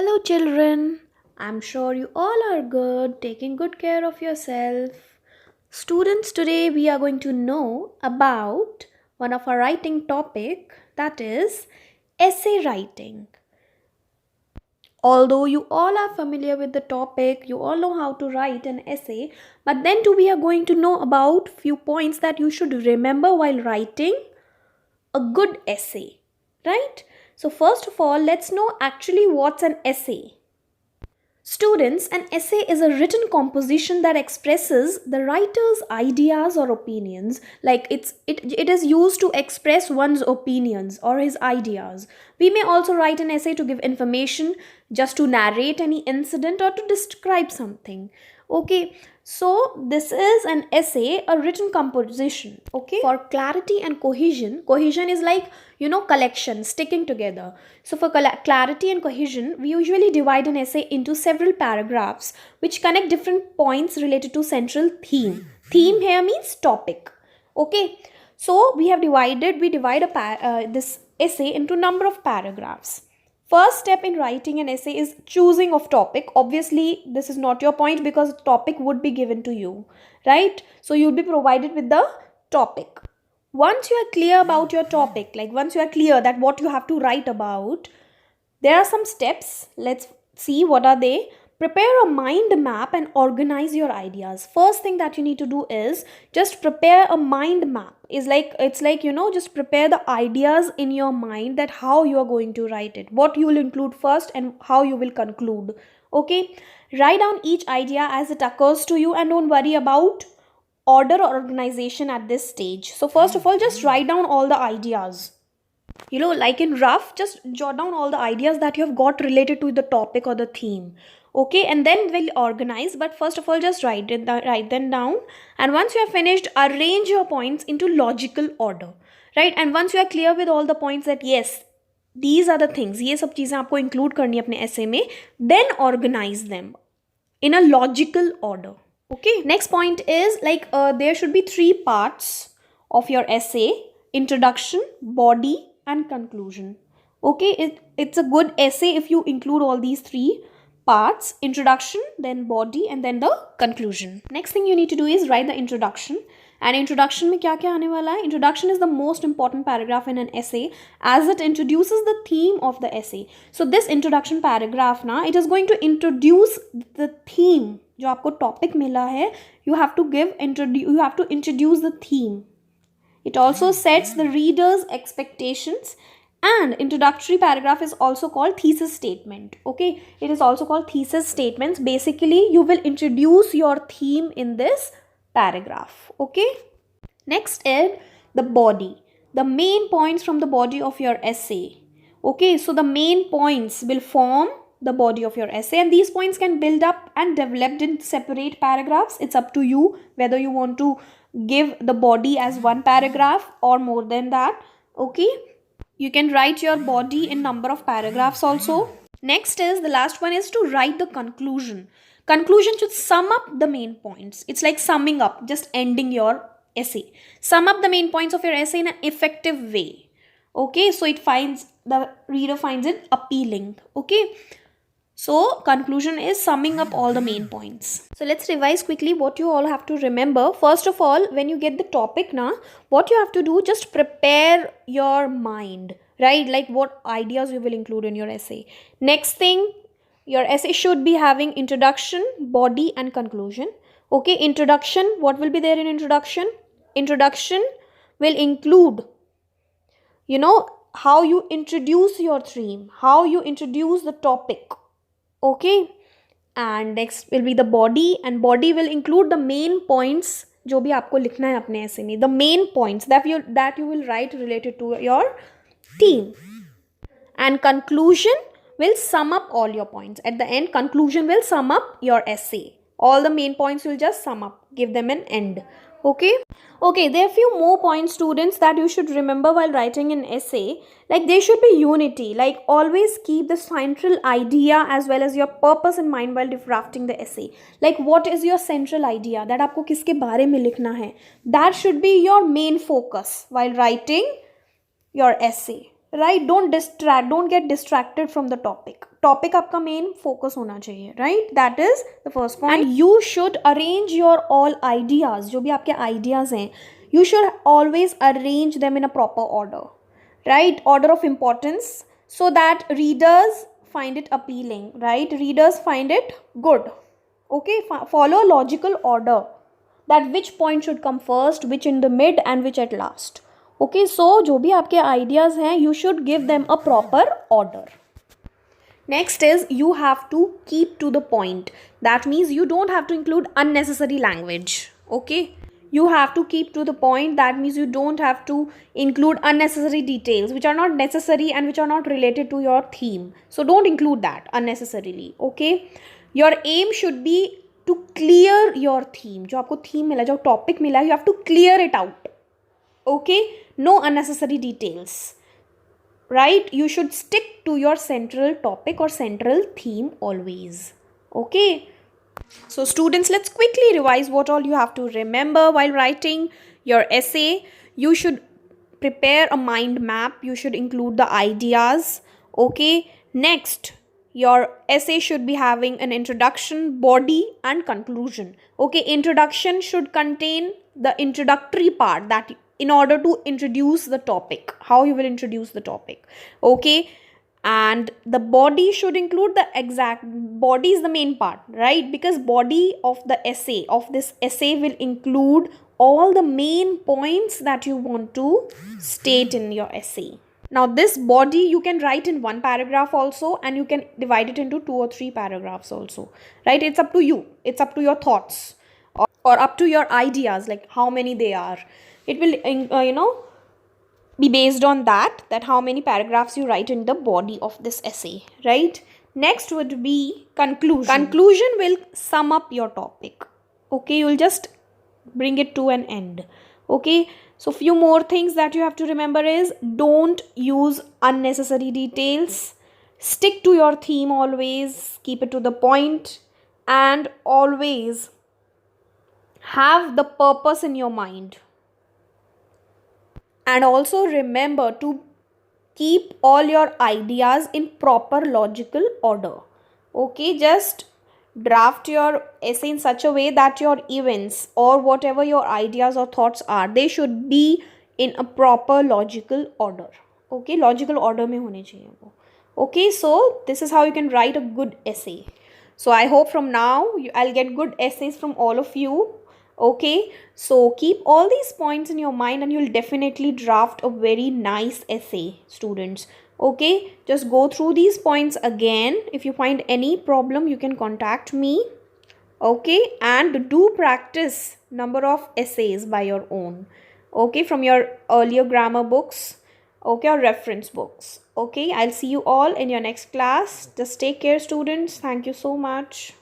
Hello, children. I'm sure you all are good, taking good care of yourself. Students, today we are going to know about one of our writing topic, that is essay writing. Although you all are familiar with the topic, you all know how to write an essay, but then too we are going to know about few points that you should remember while writing a good essay, right? So first of all, let's know actually what's an essay. Students, an essay is a written composition that expresses the writer's ideas or opinions. Like it is used to express one's opinions or his ideas. We may also write an essay to give information, just to narrate any incident or to describe something. Okay, so this is an essay, a written composition. Okay, for clarity and cohesion is like, collection, sticking together. So for clarity and cohesion, we usually divide an essay into several paragraphs which connect different points related to central theme. Theme here means topic. Okay, so we divide this essay into number of paragraphs. First step in writing an essay is choosing of topic. Obviously, this is not your point because topic would be given to you, right? So you'll be provided with the topic. Once you are clear about your topic, like once you are clear that what you have to write about, there are some steps. Let's see what are they. Prepare a mind map and organize your ideas. First thing that you need to do is just prepare a mind map. Just prepare the ideas in your mind, that how you are going to write it, what you will include first and how you will conclude. Okay, write down each idea as it occurs to you and don't worry about order or organization at this stage. So first of all, just write down all the ideas. Like in rough, just jot down all the ideas that you have got related to the topic or the theme. Okay, and then we'll organize, but first of all, just write them down. And once you have finished, arrange your points into logical order, right? And once you are clear with all the points that yes, these are the things, ये सब चीजें आपको include करनी है अपने essay में, then organize them in a logical order. Okay, next point is there should be 3 parts of your essay: introduction, body, and conclusion. Okay, it's a good essay if you include all these 3 parts: introduction, then body, and then the conclusion. Next thing you need to do is write the introduction. And introduction में क्या क्या आने वाला है? Introduction is the most important paragraph in an essay as it introduces the theme of the essay. So this introduction paragraph ना, it is going to introduce the theme. जो आपको topic मिला है, you have to introduce the theme. It also sets the reader's expectations. And introductory paragraph is also called thesis statement. Okay, it is also called thesis statements. Basically, you will introduce your theme in this paragraph. Okay, next is the body, the main points from the body of your essay. Okay, so the main points will form the body of your essay, and these points can build up and developed in separate paragraphs. It's up to you whether you want to give the body as one paragraph or more than that. Okay, you can write your body in number of paragraphs also. Next is, the last one is to write the conclusion. Conclusion should sum up the main points. It's like summing up, just ending your essay. Sum up the main points of your essay in an effective way. Okay, so the reader finds it appealing. Okay, so conclusion is summing up all the main points. So let's revise quickly what you all have to remember. First of all, when you get the topic now, what you have to do, just prepare your mind, right? Like what ideas you will include in your essay. Next thing, your essay should be having introduction, body, and conclusion. Okay, introduction, what will be there in introduction? Introduction will include, how you introduce your theme, how you introduce the topic. Okay, and next will be the body, and body will include the main points जो भी आपको लिखना है अपने essay में, the main points that you will write related to your theme. And conclusion will sum up all your points. At the end, conclusion will sum up your essay. All the main points will just sum up, give them an end. Okay, there are few more points, students, that you should remember while writing an essay. Like there should be unity. Like always keep the central idea as well as your purpose in mind while drafting the essay. Like what is your central idea, that आपको किसके बारे में लिखना है, that should be your main focus while writing your essay. Right. Don't get distracted from the topic. Topic आपका main focus होना चाहिए. Right, that is the first point. And you should arrange your all ideas. जो भी आपके ideas हैं, you should always arrange them in a proper order. Right, order of importance, so that readers find it appealing, right? Readers find it good. Okay, follow logical order, that which point should come first, which in the mid and which at last. Okay, so जो भी आपके ideas हैं, you should give them a proper order. Next is, you have to keep to the point. That means you don't have to include unnecessary language. Okay, you have to keep to the point. That means you don't have to include unnecessary details which are not necessary and which are not related to your theme. So don't include that unnecessarily. Okay, your aim should be to clear your theme. जो आपको theme मिला, जो topic मिला, you have to clear it out. Okay, no unnecessary details. Right, you should stick to your central topic or central theme always. Okay, so students, let's quickly revise what all you have to remember while writing your essay. You should prepare a mind map. You should include the ideas. Okay, next, your essay should be having an introduction, body and conclusion. Okay, introduction should contain the introductory part, that in order to introduce the topic, how you will introduce the topic. Okay, and the body should include the exact body is the main part, right? Because body of the essay, of this essay, will include all the main points that you want to state in your essay. Now this body you can write in one paragraph also, and you can divide it into 2 or 3 paragraphs also, right? It's up to you, it's up to your thoughts, or up to your ideas, like how many they are. It will be based on that how many paragraphs you write in the body of this essay, right? Next would be conclusion. Conclusion will sum up your topic. Okay, you will just bring it to an end. Okay, so few more things that you have to remember is, don't use unnecessary details, stick to your theme always, keep it to the point, and always have the purpose in your mind. And also remember to keep all your ideas in proper logical order. Okay, just draft your essay in such a way that your events or whatever your ideas or thoughts are, they should be in a proper logical order. Okay, logical order mein hone chahiye wo. Okay, so this is how you can write a good essay. So I hope from now I'll get good essays from all of you. Okay, so keep all these points in your mind and you'll definitely draft a very nice essay, students. Okay, just go through these points again. If you find any problem, you can contact me. Okay, and do practice number of essays by your own. Okay, from your earlier grammar books, okay, or reference books. Okay, I'll see you all in your next class. Just take care, students. Thank you so much.